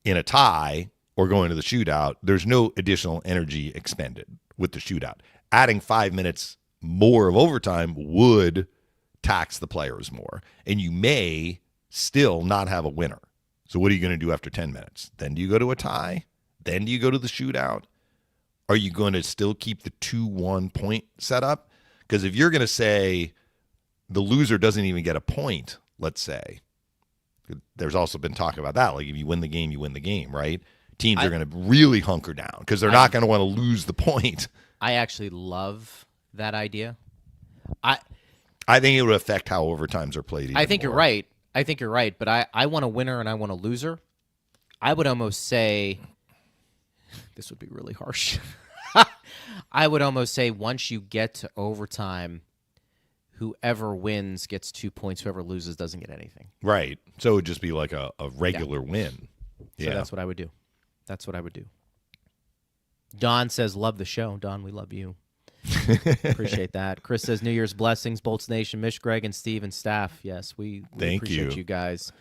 in a tie or going to the shootout, there's no additional energy expended with the shootout. Adding 5 minutes more of overtime would tax the players more, and you may still not have a winner. So what are you going to do after 10 minutes? Then do you go to a tie? Then do you go to the shootout? Are you going to still keep the 2-1 point setup? Because if you're going to say the loser doesn't even get a point, let's say, there's also been talk about that. Like if you win the game, you win the game, right? Teams are going to really hunker down because they're not going to want to lose the point.
I actually love that idea.
I think it would affect how overtimes are played.
I think
more.
you're right. I think you're right. But I want a winner and I want a loser. I would almost say this would be really harsh. I would almost say once you get to overtime, whoever wins gets 2 points. Whoever loses doesn't get anything.
Right. So it would just be like a regular win.
So that's what I would do. That's what I would do. Don says, love the show. Don, we love you. Appreciate that. Chris says, New Year's blessings, Bolts Nation, Mish, Greg, and Steve, and staff. Yes, we appreciate you guys.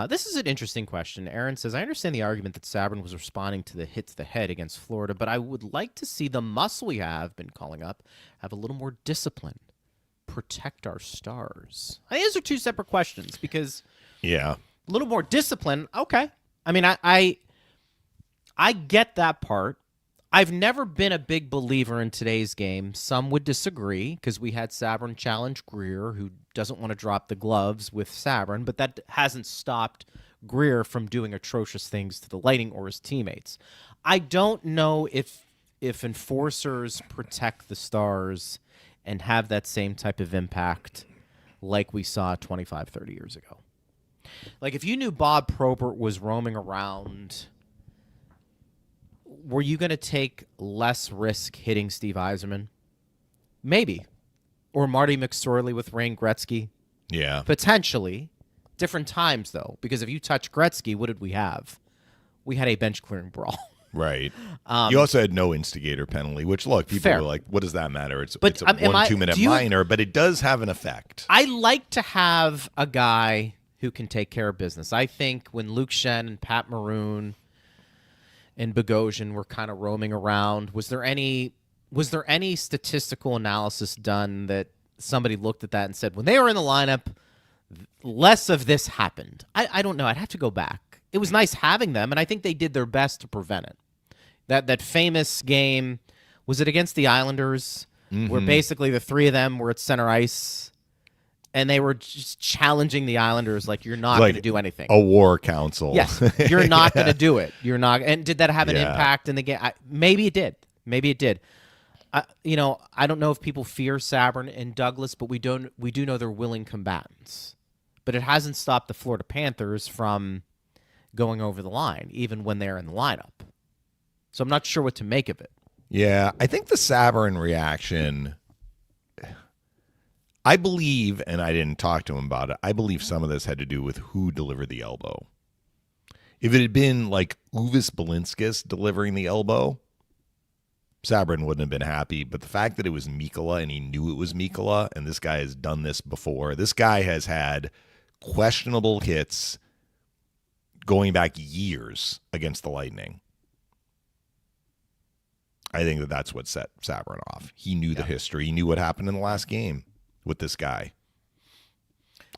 This is an interesting question. Aaron says, I understand the argument that Sabrin was responding to the hit to the head against Florida, but I would like to see the muscle we have been calling up have a little more discipline. Protect our stars. I think those are two separate questions because a little more discipline, okay. I mean, I get that part. I've never been a big believer in today's game. Some would disagree because we had Sabrin challenge Greer, who doesn't want to drop the gloves with Sabrin, but that hasn't stopped Greer from doing atrocious things to the Lightning or his teammates. I don't know if enforcers protect the Stars and have that same type of impact like we saw 25, 30 years ago. Like if you knew Bob Probert was roaming around, were you going to take less risk hitting Steve Yzerman? Maybe. Or Marty McSorley with Wayne Gretzky?
Yeah.
Potentially. Different times, though. Because if you touch Gretzky, what did we have? We had a bench-clearing brawl.
Right. You also had no instigator penalty, which, look, people were like, what does that matter? It's a 1-2 minute minor, but it does have an effect.
I like to have a guy who can take care of business. I think when Luke Shen and Pat Maroon and Bogosian were kind of roaming around, was there any statistical analysis done that somebody looked at that and said, when they were in the lineup, less of this happened? I don't know. I'd have to go back. It was nice having them, and I think they did their best to prevent it. That famous game, was it against the Islanders, where basically the three of them were at center ice, and they were just challenging the Islanders like, you're not going to do anything.
A war council.
Yes, you're not going to do it. You're not. And did that have an impact in the game? Maybe it did. Maybe it did. I don't know if people fear Sabrin and Douglas, but we do know they're willing combatants. But it hasn't stopped the Florida Panthers from going over the line, even when they're in the lineup. So I'm not sure what to make of it.
Yeah, I think the Sabrin reaction, I believe, and I didn't talk to him about it, I believe some of this had to do with who delivered the elbow. If it had been like Uvis Balinskis delivering the elbow, Sabrin wouldn't have been happy. But the fact that it was Mikkola and he knew it was Mikkola, and this guy has done this before. This guy has had questionable hits going back years against the Lightning. I think that's what set Sabrin off. He knew the history. He knew what happened in the last game with this guy.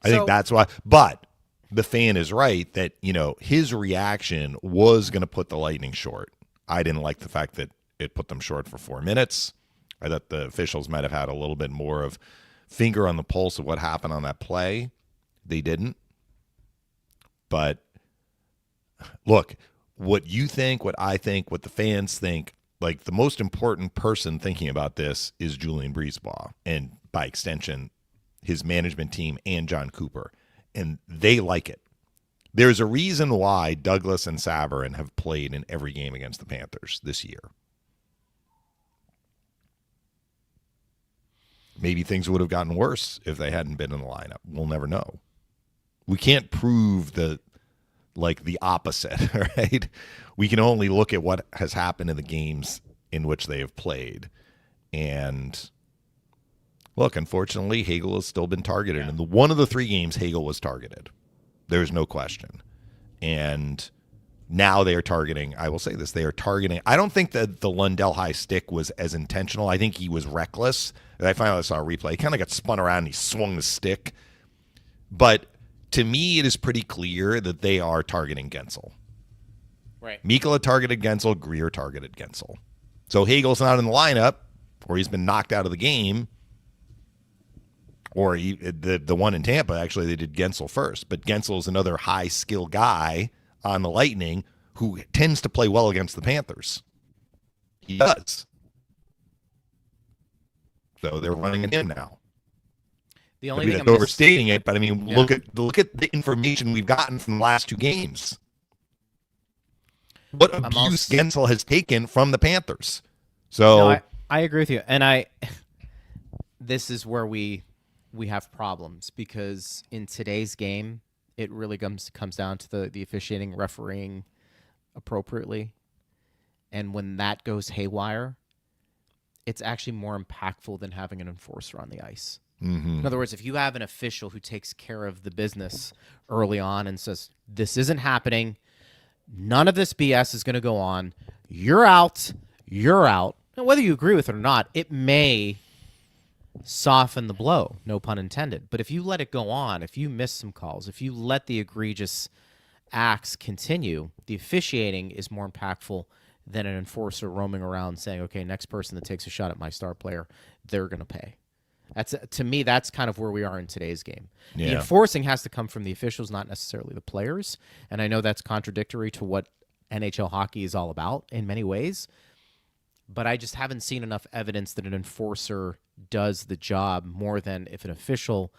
I think that's why. But the fan is right that, his reaction was going to put the Lightning short. I didn't like the fact that it put them short for 4 minutes. I thought the officials might have had a little bit more of finger on the pulse of what happened on that play. They didn't. But look, what you think, what I think, what the fans think, like the most important person thinking about this is Julian Brisebois, and by extension, his management team and Jon Cooper. And they like it. There's a reason why Douglas and Sabrin have played in every game against the Panthers this year. Maybe things would have gotten worse if they hadn't been in the lineup. We'll never know. We can't prove the opposite, right? We can only look at what has happened in the games in which they have played. And Look, unfortunately, Hagel has still been targeted. In one of the 3 games, Hagel was targeted. There's no question. And now they are targeting, I will say this, they are targeting. I don't think that the Lundell high stick was as intentional. I think he was reckless. And I finally saw a replay. He kind of got spun around and he swung the stick. But to me, it is pretty clear that they are targeting Gensel.
Right.
Mikkola targeted Gensel, Greer targeted Gensel. So Hagel's not in the lineup, or he's been knocked out of the game. Or the one in Tampa, actually, they did Gensel first. But Gensel is another high-skill guy on the Lightning who tends to play well against the Panthers. He does. So they're running him now.
The only thing
that's overstating it, but I mean, look at the information we've gotten from the last 2 games. What abuse Gensel has taken from the Panthers. So
no, I agree with you, and this is where we have problems, because in today's game, it really comes down to the officiating, refereeing appropriately. And when that goes haywire, it's actually more impactful than having an enforcer on the ice.
Mm-hmm.
In other words, if you have an official who takes care of the business early on and says, this isn't happening, none of this BS is going to go on, you're out. And whether you agree with it or not, it may soften the blow, no pun intended. But if you let it go on, if you miss some calls, if you let the egregious acts continue, the officiating is more impactful than an enforcer roaming around saying, okay, next person that takes a shot at my star player, they're going to pay. To me, that's kind of where we are in today's game. Yeah. The enforcing has to come from the officials, not necessarily the players. And I know that's contradictory to what NHL hockey is all about in many ways. But I just haven't seen enough evidence that an enforcer does the job more than if an official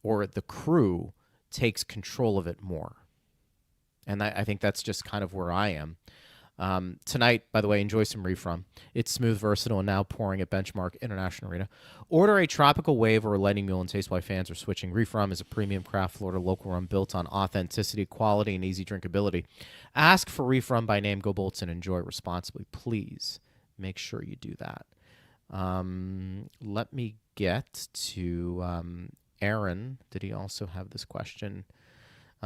or the crew takes control of it more. And I think that's just kind of where I am. Tonight, by the way, enjoy some Refrom. It's smooth, versatile, and now pouring at Benchmark International Arena. Order a tropical wave or a lightning mule and taste why fans are switching. Refrom is a premium craft Florida local rum built on authenticity, quality, and easy drinkability. Ask for Refrom by name. Go Bolts and enjoy responsibly. Please make sure you do that. Let me get to Aaron. Did he also have this question?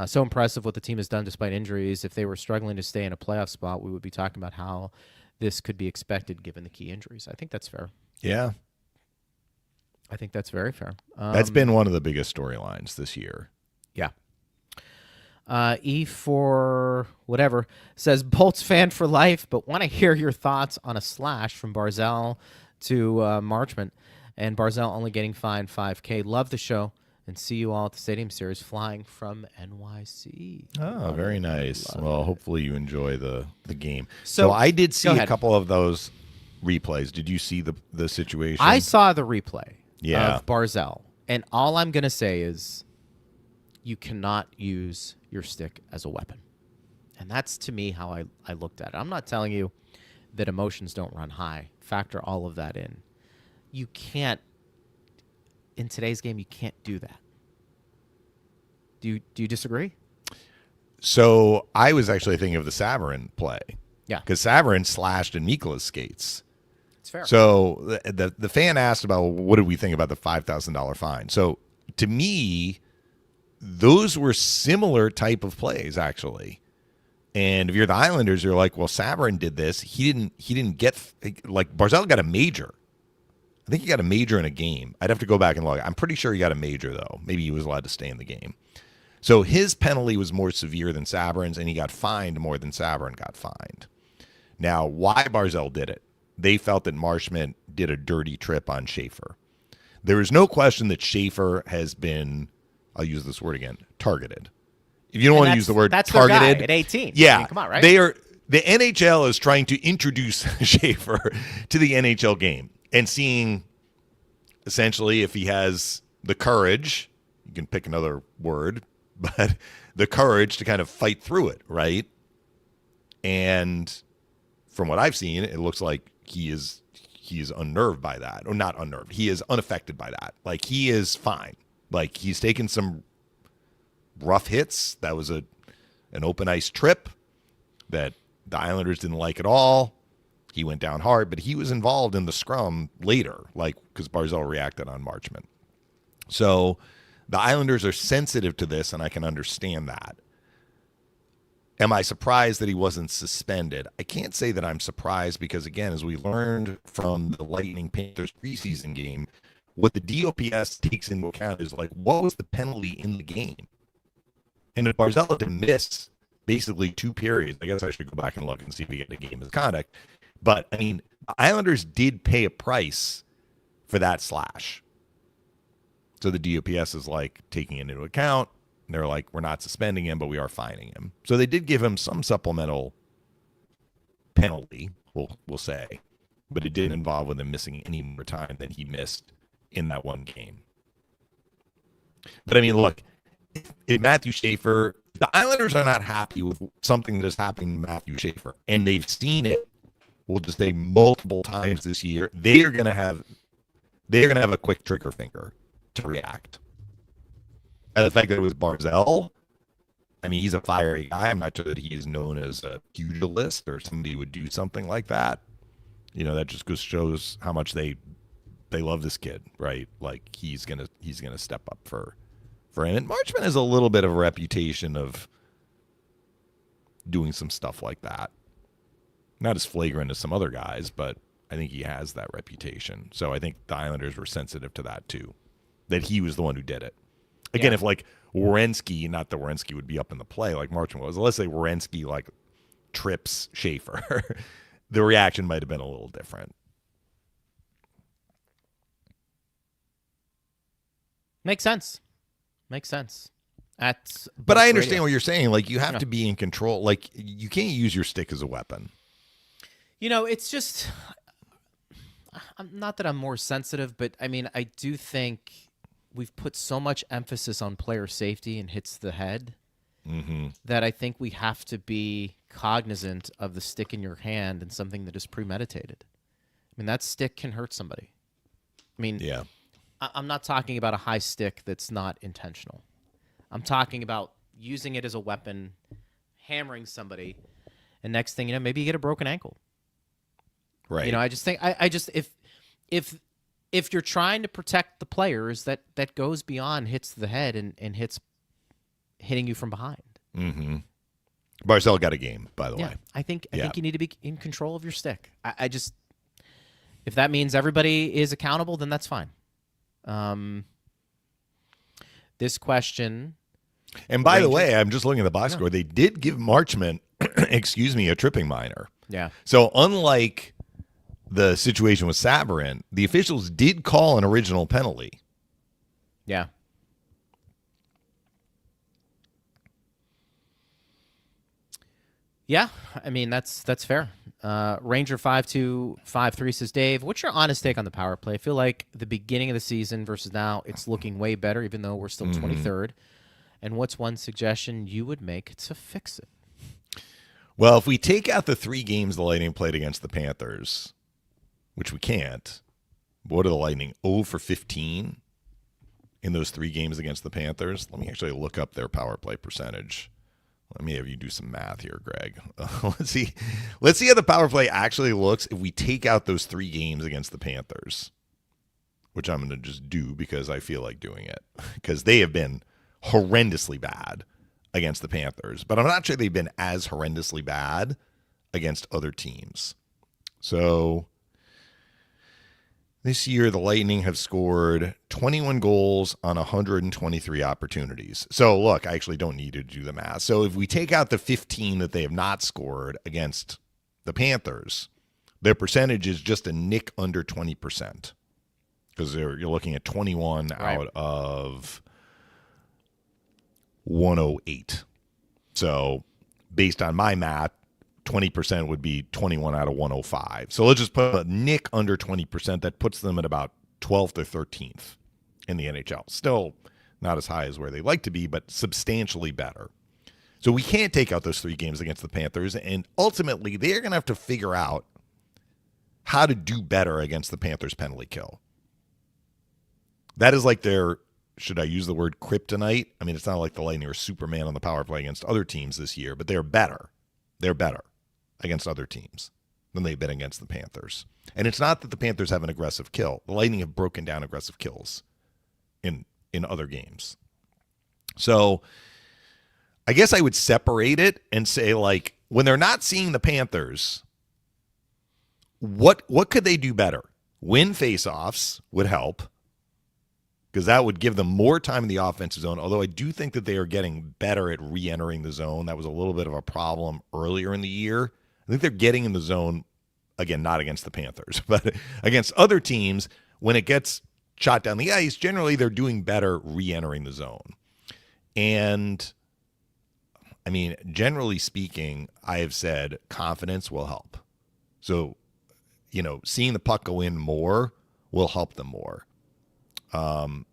So impressive what the team has done despite injuries. If they were struggling to stay in a playoff spot, we would be talking about how this could be expected given the key injuries. I think that's fair.
Yeah.
I think that's very fair.
That's been one of the biggest storylines this year.
Yeah. E for whatever says Bolts fan for life, but want to hear your thoughts on a slash from Barzal to Marchment, and Barzal only getting fined $5,000. Love the show. And see you all at the Stadium Series flying from NYC.
Oh, very nice. Well, hopefully you enjoy the game. So I did see a couple of those replays. Did you see the situation?
I saw the replay of Barzal. And all I'm going to say is you cannot use your stick as a weapon. And that's, to me, how I looked at it. I'm not telling you that emotions don't run high. Factor all of that in. You can't. In today's game, you can't do that. Do you disagree?
So I was actually thinking of the Savarin play.
Yeah.
Because Savarin slashed in Mikkola's skates.
It's fair.
So the fan asked about, well, what did we think about the $5,000 fine? So to me, those were similar type of plays, actually. And if you're the Islanders, you're like, well, Savarin did this. He didn't get, like, Barzal got a major. I think he got a major in a game. I'd have to go back and look. I'm pretty sure he got a major, though. Maybe he was allowed to stay in the game. So his penalty was more severe than Savarin's, and he got fined more than Savarin got fined. Now, why Barzal did it? They felt that Marchment did a dirty trip on Schaefer. There is no question that Schaefer has been, I'll use this word again, targeted. If you don't want to use the word
that's
targeted.
Their guy at 18.
Yeah.
I mean, come on, right?
The NHL is trying to introduce Schaefer to the NHL game. And seeing, essentially, if he has the courage, you can pick another word, but the courage to kind of fight through it, right? And from what I've seen, it looks like he is unnerved by that. Or not unnerved. He is unaffected by that. Like, he is fine. Like, he's taken some rough hits. That was an open ice trip that the Islanders didn't like at all. He went down hard, but he was involved in the scrum later, because Barzal reacted on Marchment. So the Islanders are sensitive to this, and I can understand that. Am I surprised that he wasn't suspended? I can't say that I'm surprised because, again, as we learned from the Lightning Panthers preseason game, what the DOPS takes into account is, what was the penalty in the game? And if Barzal had to miss basically 2 periods, I guess I should go back and look and see if we get a game misconduct. But, the Islanders did pay a price for that slash. So the DOPS is, taking it into account. And they're like, we're not suspending him, but we are fining him. So they did give him some supplemental penalty, we'll say. But it didn't involve with him missing any more time than he missed in that one game. But, look, if Matthew Schaefer, the Islanders are not happy with something that is happening to Matthew Schaefer. And they've seen it, we'll just say, multiple times this year. They're going to have a quick trigger finger to react. And the fact that it was Barzal, he's a fiery guy. I'm not sure that he is known as a pugilist or somebody who would do something like that. That just shows how much they love this kid, right? He's gonna step up for him. And Marchment has a little bit of a reputation of doing some stuff like that. Not as flagrant as some other guys, but I think he has that reputation. So I think the Islanders were sensitive to that too, that he was the one who did it. Again, if Werenski, not that Werenski would be up in the play like Marchment was, let's say Werenski trips Schaefer, the reaction might have been a little different.
Makes sense.
But I understand what you're saying. You have to be in control. You can't use your stick as a weapon.
It's just, not that I'm more sensitive, but I do think we've put so much emphasis on player safety and hits to the head that I think we have to be cognizant of the stick in your hand and something that is premeditated. That stick can hurt somebody.
Yeah.
I'm not talking about a high stick that's not intentional. I'm talking about using it as a weapon, hammering somebody, and next thing you know, maybe you get a broken ankle.
Right.
I just think if you're trying to protect the players, that goes beyond hits to the head and hitting you from behind.
Mm-hmm. Barzal got a game, by the way.
I think you need to be in control of your stick. I just, if that means everybody is accountable, then that's fine. This question.
And by the way, I'm just looking at the box score. They did give Marchment, a tripping minor.
Yeah.
So unlike the situation with Sabarin, the officials did call an original penalty.
Yeah. Yeah, that's fair. Ranger 5253 says, Dave, what's your honest take on the power play? I feel like the beginning of the season versus now, it's looking way better, even though we're still 23rd. And what's one suggestion you would make to fix it?
Well, if we take out the 3 games the Lightning played against the Panthers, which we can't, what are the Lightning? 0 for 15 in those 3 games against the Panthers? Let me actually look up their power play percentage. Let me have you do some math here, Greg. Let's see how the power play actually looks if we take out those 3 games against the Panthers, which I'm going to just do because I feel like doing it, because they have been horrendously bad against the Panthers, but I'm not sure they've been as horrendously bad against other teams. So this year, the Lightning have scored 21 goals on 123 opportunities. So, look, I actually don't need to do the math. So, if we take out the 15 that they have not scored against the Panthers, their percentage is just a nick under 20%. Because you're looking at 21 out of 108. So, based on my math, 20% would be 21 out of 105. So let's just put a nick under 20%. That puts them at about 12th or 13th in the NHL. Still not as high as where they like to be, but substantially better. So we can't take out those 3 games against the Panthers, and ultimately they're going to have to figure out how to do better against the Panthers penalty kill. That is like their, should I use the word kryptonite? It's not like the Lightning are Superman on the power play against other teams this year, but they're better. They're better against other teams. than they've been against the Panthers. And it's not that the Panthers have an aggressive kill. The Lightning have broken down aggressive kills in other games. So I guess I would separate it and say, like, when they're not seeing the Panthers, what could they do better? Win faceoffs would help, because that would give them more time in the offensive zone, although I do think that they are getting better at re-entering the zone. That was a little bit of a problem earlier in the year. I think they're getting in the zone, again, not against the Panthers, but against other teams. When it gets shot down the ice, generally they're doing better re-entering the zone. And, I mean, generally speaking, I have said confidence will help. So, seeing the puck go in more will help them more.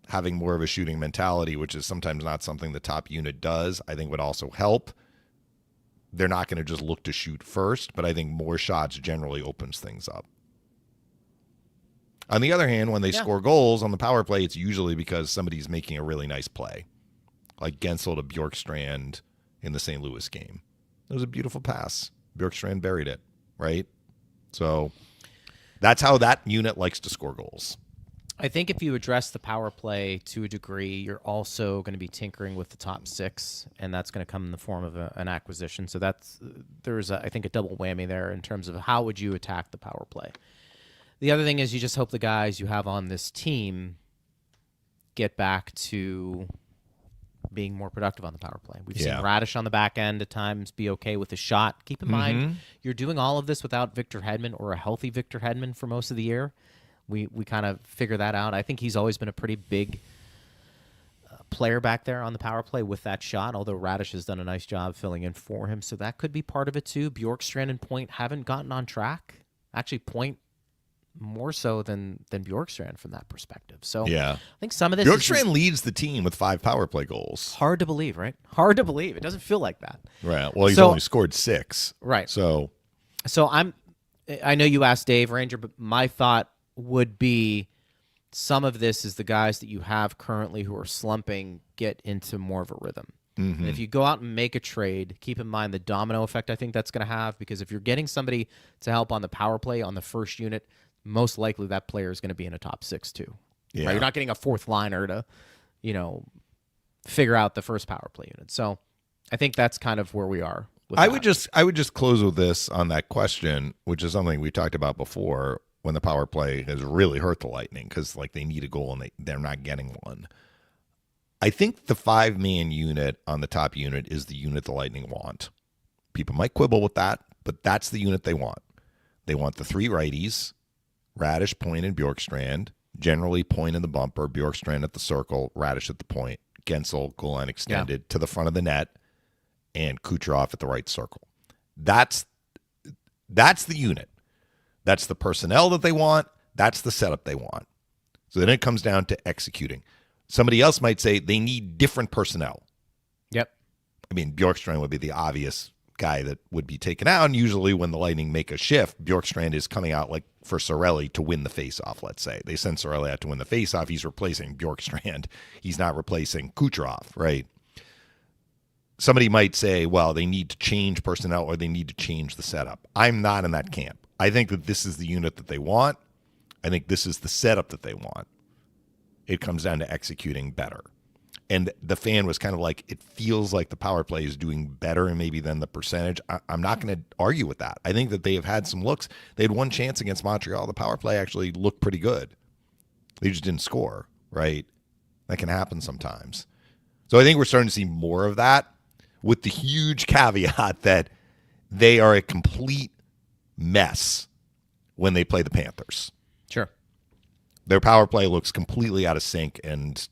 Having more of a shooting mentality, which is sometimes not something the top unit does, I think would also help. They're not going to just look to shoot first, but I think more shots generally opens things up. On the other hand, when they score goals on the power play, it's usually because somebody's making a really nice play, like Gensel to Bjorkstrand in the St. Louis game. It was a beautiful pass. Bjorkstrand buried it, right? So that's how that unit likes to score goals.
I think if you address the power play to a degree, you're also going to be tinkering with the top six, and that's going to come in the form of an acquisition. So there's, I think, a double whammy there in terms of how would you attack the power play. The other thing is you just hope the guys you have on this team get back to being more productive on the power play. We've seen Radish on the back end at times be okay with a shot. Keep in mind, you're doing all of this without Victor Hedman or a healthy Victor Hedman for most of the year. We kind of figure that out. I think he's always been a pretty big player back there on the power play with that shot, although Radish has done a nice job filling in for him. So that could be part of it too. Bjorkstrand and Point haven't gotten on track. Actually, Point more so than Bjorkstrand from that perspective. So I think some of this
Bjorkstrand leads the team with 5 power play goals.
Hard to believe, right? Hard to believe. It doesn't feel like that.
Right. Well, he's only scored 6.
Right.
So
I know you asked Dave Ranger, but my thought would be some of this is the guys that you have currently who are slumping get into more of a rhythm. And if you go out and make a trade, keep in mind the domino effect I think that's going to have, because if you're getting somebody to help on the power play on the first unit, most likely that player is going to be in a top 6 too. Yeah. Right? You're not getting a fourth liner to, figure out the first power play unit. So I think that's kind of where we are. I would
just close with this on that question, which is something we talked about before, when the power play has really hurt the Lightning because they need a goal and they're not getting one. I think the 5-man unit on the top unit is the unit the Lightning want. People might quibble with that, but that's the unit they want. They want the 3 righties, Radish, Point, and Bjorkstrand, generally Point in the bumper, Bjorkstrand at the circle, Radish at the point, Gensel, goal line extended to the front of the net, and Kucherov at the right circle. That's the unit. That's the personnel that they want. That's the setup they want. So then it comes down to executing. Somebody else might say they need different personnel.
Yep.
I mean, Bjorkstrand would be the obvious guy that would be taken out. And usually when the Lightning make a shift, Bjorkstrand is coming out like for Cirelli to win the faceoff, let's say. They send Cirelli out to win the faceoff. He's replacing Bjorkstrand. He's not replacing Kucherov, right? Somebody might say, well, they need to change personnel or they need to change the setup. I'm not in that camp. I think that this is the unit that they want. I think this is the setup that they want. It comes down to executing better. And the fan was kind of like, it feels like the power play is doing better and maybe than the percentage. I'm not going to argue with that. I think that they have had some looks. They had one chance against Montreal. The power play actually looked pretty good. They just didn't score, right? That can happen sometimes. So I think we're starting to see more of that, with the huge caveat that they are a complete mess when they play the Panthers.
Sure.
Their power play looks completely out of sync and,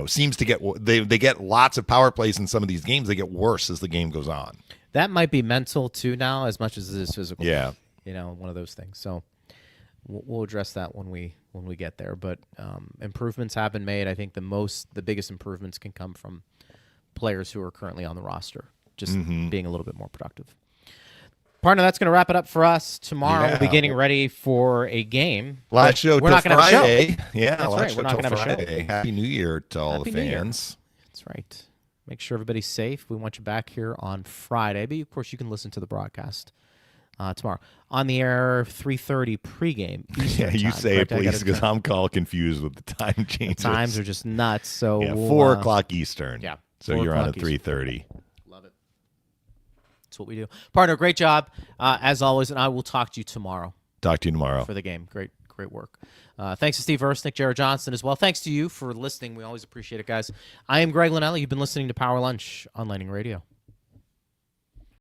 seems to get they get lots of power plays in some of these games. They get worse as the game goes on.
That might be mental too now as much as it is physical.
Yeah.
One of those things. So we'll address that when we get there, but improvements have been made. I think the biggest improvements can come from players who are currently on the roster, just being a little bit more productive. Partner, that's going to wrap it up for us. Tomorrow we'll be getting ready for a game.
Last show
we're not
till Friday.
Have a show.
Yeah,
that's right. We're not going to have a show.
Happy New Year to all the fans.
That's right. Make sure everybody's safe. We want you back here on Friday. But, of course, you can listen to the broadcast tomorrow. On the air, 3:30 pregame.
Yeah, you
time.
say it,
Correct?
please, because I'm all confused with the time changes.
Times are just nuts. So
yeah,
we'll,
4 o'clock Eastern.
Yeah.
So you're on at 3:30.
Love it. That's what we do. Partner, great job, as always, and I will talk to you tomorrow.
Talk to you tomorrow.
For the game. Great work. Thanks to Steve Ersnick, Jared Johnson as well. Thanks to you for listening. We always appreciate it, guys. I am Greg Linnelli. You've been listening to Power Lunch on Lightning Radio.